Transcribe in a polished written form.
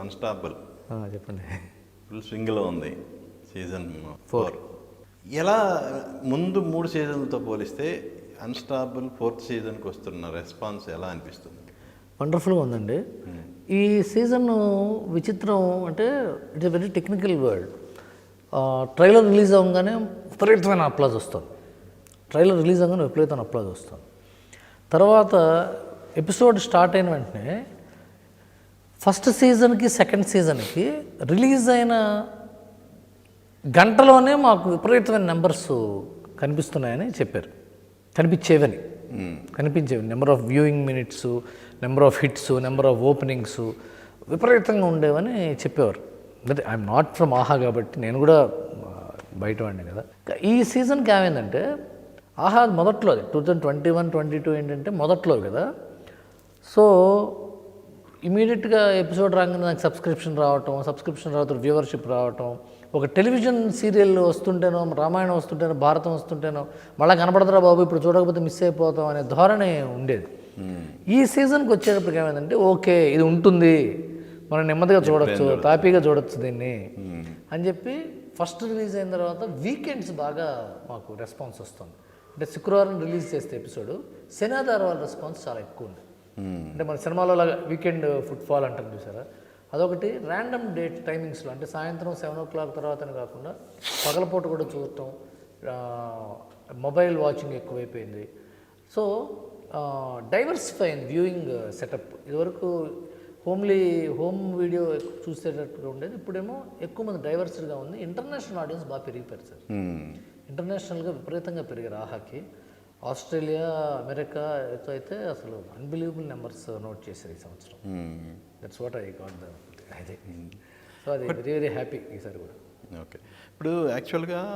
Unstoppable చెప్పండి. Full స్వింగ్లో ఉంది season 4. ఎలా ముందు 3 సీజన్లతో పోలిస్తే అన్స్టాపబుల్ 4th సీజన్కి వస్తున్న రెస్పాన్స్ ఎలా అనిపిస్తుంది? వండర్ఫుల్గా ఉందండి. ఈ సీజన్ విచిత్రం అంటే it's very technical world. Trailer release అవ్వగానే విపరీతమైన అప్లాజ్ వస్తుంది. తర్వాత ఎపిసోడ్ స్టార్ట్ అయిన వెంటనే ఫస్ట్ సీజన్కి సెకండ్ సీజన్కి రిలీజ్ అయిన గంటలోనే మాకు విపరీతమైన నెంబర్స్ కనిపిస్తున్నాయని చెప్పారు. కనిపించేవి number of viewing minutes, number of hits, number of openings విపరీతంగా ఉండేవని చెప్పేవారు. అంటే ఐఎమ్ నాట్ ఫ్రమ్ ఆహా కాబట్టి నేను కూడా బయట వాడిని కదా. ఈ సీజన్కి ఏమైందంటే ఆహా మొదట్లో 2021-22 ఏంటంటే మొదట్లో కదా. సో ఇమీడియట్గా ఎపిసోడ్ రాగానే నాకు సబ్స్క్రిప్షన్ రావటం వ్యూవర్షిప్ రావటం, ఒక టెలివిజన్ సీరియల్ వస్తుంటేనో, రామాయణం వస్తుంటేనో, భారతం వస్తుంటేనో మళ్ళీ కనపడదురా బాబు ఇప్పుడు చూడకపోతే మిస్ అయిపోతాం అనే ధోరణి ఉండేది. ఈ సీజన్కి వచ్చేటప్పటికి ఏమైందంటే ఓకే ఇది ఉంటుంది, మనం నెమ్మదిగా చూడొచ్చు, తాపీగా చూడొచ్చు దీన్ని అని చెప్పి ఫస్ట్ రిలీజ్ అయిన తర్వాత వీకెండ్స్ బాగా మాకు రెస్పాన్స్ వస్తుంది. అంటే శుక్రవారం రిలీజ్ చేస్తే ఎపిసోడ్ శనివారం రెస్పాన్స్ చాలా ఎక్కువ ఉంది. అంటే మన సినిమాలో లాగా వీకెండ్ ఫుట్ఫాల్ అంటారు చూసారా, అదొకటి. ర్యాండమ్ డేట్ టైమింగ్స్లో అంటే సాయంత్రం 7 o'clock తర్వాతనే కాకుండా పగలపూట కూడా చూడటం, మొబైల్ వాచింగ్ ఎక్కువైపోయింది. సో డైవర్సిఫై అయింది వ్యూయింగ్ సెటప్. ఇదివరకు హోమ్ వీడియో చూసేటట్టుగా ఉండేది, ఇప్పుడేమో ఎక్కువ మంది డైవర్స్డ్గా ఉంది. ఇంటర్నేషనల్ ఆడియన్స్ బాగా పెరిగిపోయారు సార్. ఇంటర్నేషనల్గా విపరీతంగా పెరిగారు. ఆహాకి ఆస్ట్రేలియా, అమెరికా అయితే అసలు అన్బిలీవబుల్ నెంబర్స్ నోట్ చేశారు ఈ సంవత్సరం. That's what I got the. అదే సో అది వెరీ వెరీ హ్యాపీ ఈసారి కూడా. ఓకే. ఇప్పుడు యాక్చువల్గా